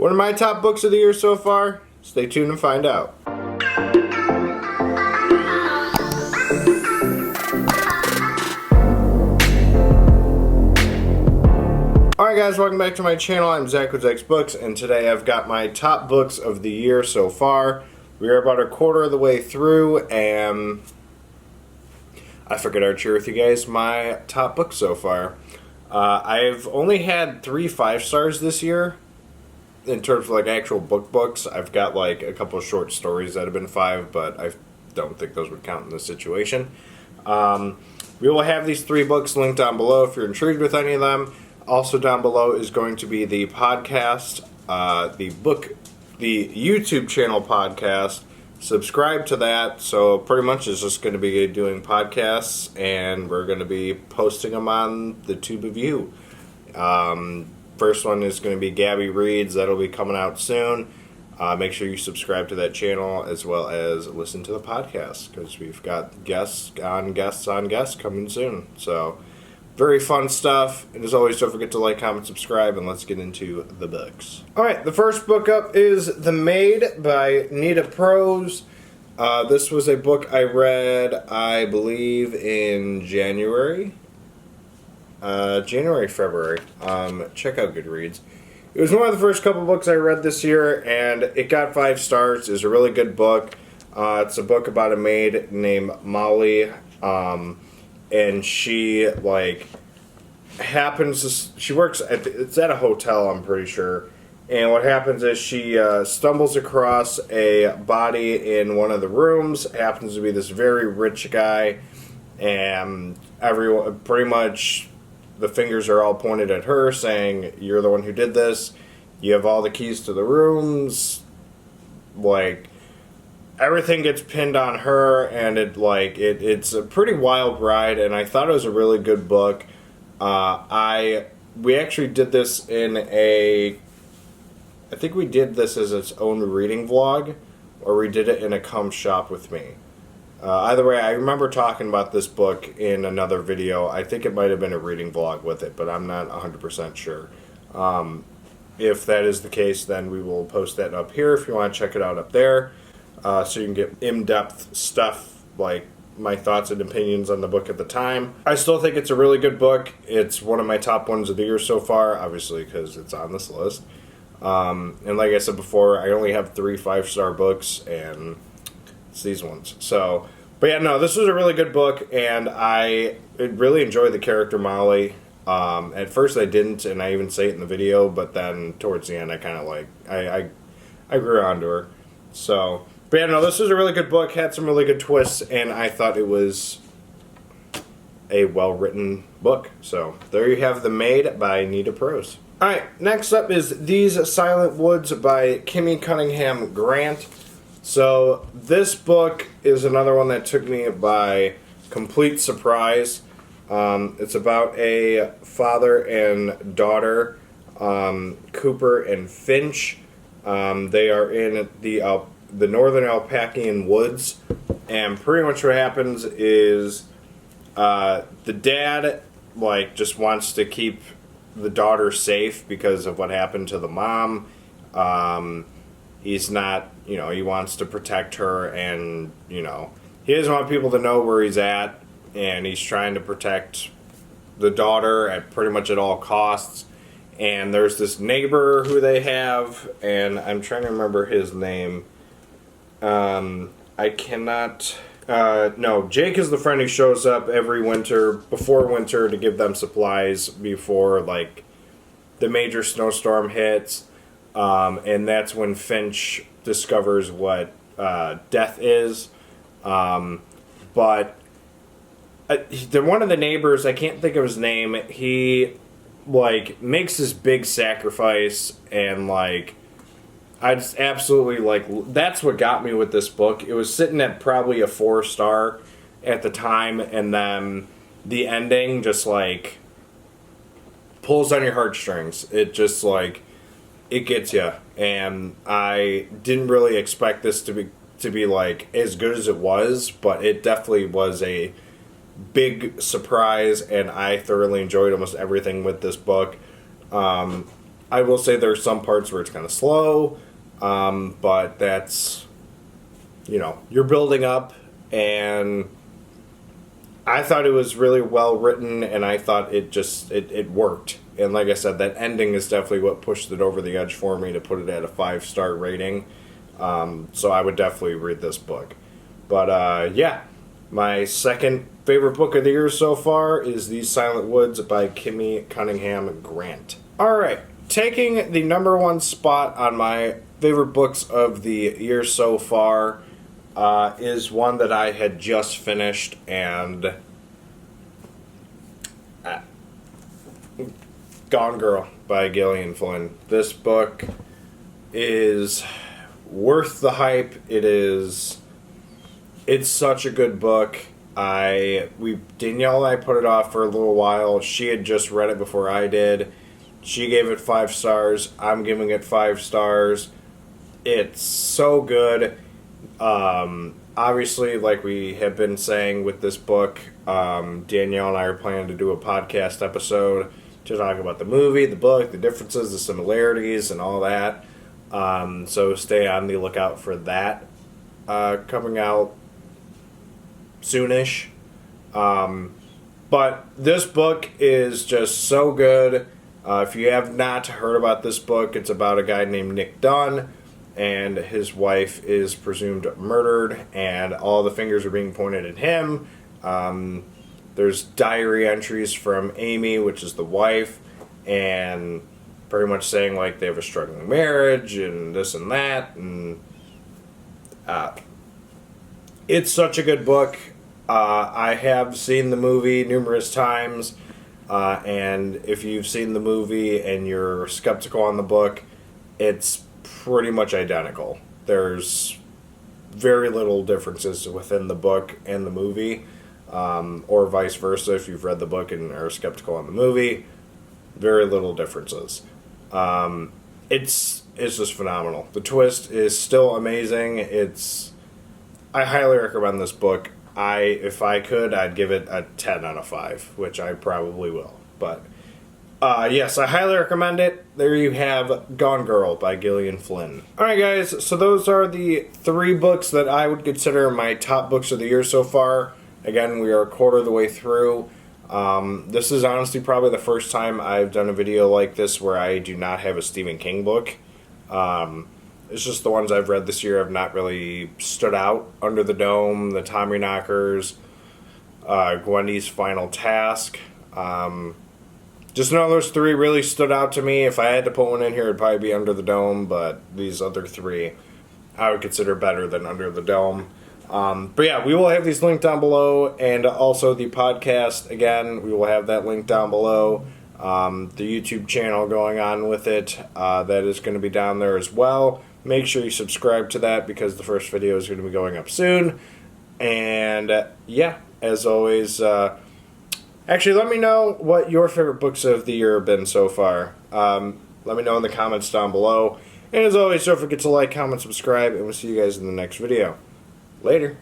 One of my top books of the year so far? Stay tuned and find out. Alright guys, welcome back to my channel. I'm Zach with Zacks Books, and today I've got my top books of the year so far. We are about a quarter of the way through, and I figured I'd share with you guys my top books so far. I've only had 3 5-stars this year in terms of like actual books. I've got like a couple of short stories that have been 5, but I don't think those would count in this situation. We will have these 3 books linked down below if you're intrigued with any of them. Also down below is going to be the podcast, the YouTube channel podcast. Subscribe to that. So pretty much it's just going to be doing podcasts, and we're going to be posting them on the tube of you. First one is going to be Gabby Reads. That'll be coming out soon. Make sure you subscribe to that channel as well as listen to the podcast, because we've got guests on guests coming soon. So very fun stuff. And as always, don't forget to like, comment, subscribe, and let's get into the books. Alright, the first book up is The Maid by Nita Prose. This was a book I read, I believe, in January, February. Check out Goodreads. It was one of the first couple books I read this year, and it got 5 stars. It's a really good book. It's a book about a maid named Molly, and she she works it's at a hotel, I'm pretty sure. And what happens is she stumbles across a body in one of the rooms. It happens to be this very rich guy, and everyone, pretty much the fingers are all pointed at her, saying, "You're the one who did this. You have all the keys to the rooms." Everything gets pinned on her, and it's a pretty wild ride, and I thought it was a really good book. We actually did this I think we did this as its own reading vlog, or we did it in a Come Shop With Me. Either way, I remember talking about this book in another video. I think it might have been a reading vlog with it, but I'm not 100% sure. If that is the case, then we will post that up here if you want to check it out up there. So you can get in-depth stuff, like my thoughts and opinions on the book at the time. I still think it's a really good book. It's one of my top ones of the year so far, obviously, because it's on this list. And like I said before, I only have 3 5-star books, and it's these ones. So, but yeah, no, this was a really good book, and I really enjoyed the character Molly. At first I didn't, and I even say it in the video, but then towards the end I kind of I grew onto her. So, but yeah, no, this was a really good book, had some really good twists, and I thought it was a well-written book. So, there you have The Maid by Nita Prose. Alright, next up is These Silent Woods by Kimmy Cunningham Grant. So, this book is another one that took me by complete surprise. It's about a father and daughter, Cooper and Finch. They are in the northern Alpacian woods, and pretty much what happens is the dad just wants to keep the daughter safe because of what happened to the mom. He's not, he wants to protect her, and he doesn't want people to know where he's at, and he's trying to protect the daughter at pretty much at all costs. And there's this neighbor who they have, and I'm trying to remember his name. I cannot... no, Jake is the friend who shows up every winter, before winter, to give them supplies before, the major snowstorm hits. And that's when Finch discovers what death is. But one of the neighbors, I can't think of his name, he makes this big sacrifice, and I just absolutely that's what got me with this book. It was sitting at probably a 4-star at the time, and then the ending just pulls on your heartstrings. It just it gets you, and I didn't really expect this to be as good as it was, but it definitely was a big surprise, and I thoroughly enjoyed almost everything with this book. I will say there's some parts where it's kind of slow, but that's, you know, you're building up, and I thought it was really well written, and I thought it worked. And like I said, that ending is definitely what pushed it over the edge for me to put it at a 5-star rating. So I would definitely read this book. But yeah, my second favorite book of the year so far is These Silent Woods by Kimmy Cunningham Grant. Alright, taking the number one spot on my favorite books of the year so far is one that I had just finished, and Gone Girl by Gillian Flynn. This book is worth the hype. It's such a good book. Danielle and I put it off for a little while. She had just read it before I did. She gave it 5 stars. I'm giving it 5 stars. It's so good. Obviously, like we have been saying with this book, Danielle and I are planning to do a podcast episode to talk about the movie, the book, the differences, the similarities, and all that. So stay on the lookout for that coming out soonish. But this book is just so good. If you have not heard about this book, it's about a guy named Nick Dunn, and his wife is presumed murdered, and all the fingers are being pointed at him. There's diary entries from Amy, which is the wife, and pretty much saying like they have a struggling marriage and this and that, and it's such a good book. I have seen the movie numerous times, and if you've seen the movie and you're skeptical on the book, it's pretty much identical. There's very little differences within the book and the movie, or vice versa. If you've read the book and are skeptical on the movie, very little differences. It's just phenomenal. The twist is still amazing. I highly recommend this book. If I could, I'd give it a 10 out of 5, which I probably will. But yes, I highly recommend it. There you have Gone Girl by Gillian Flynn. Alright guys, so those are the 3 books that I would consider my top books of the year so far. Again, we are a quarter of the way through. This is honestly probably the first time I've done a video like this where I do not have a Stephen King book. It's just the ones I've read this year have not really stood out. Under the Dome, The Tommyknockers, Gwendy's Final Task. Just know those 3 really stood out to me. If I had to put one in here, it'd probably be Under the Dome, but these other 3 I would consider better than Under the Dome. But yeah, we will have these linked down below, and also the podcast, again, we will have that link down below. The YouTube channel going on with it, that is going to be down there as well. Make sure you subscribe to that because the first video is going to be going up soon. And yeah, as always, actually let me know what your favorite books of the year have been so far. Let me know in the comments down below. And as always, don't forget to like, comment, subscribe, and we'll see you guys in the next video. Later.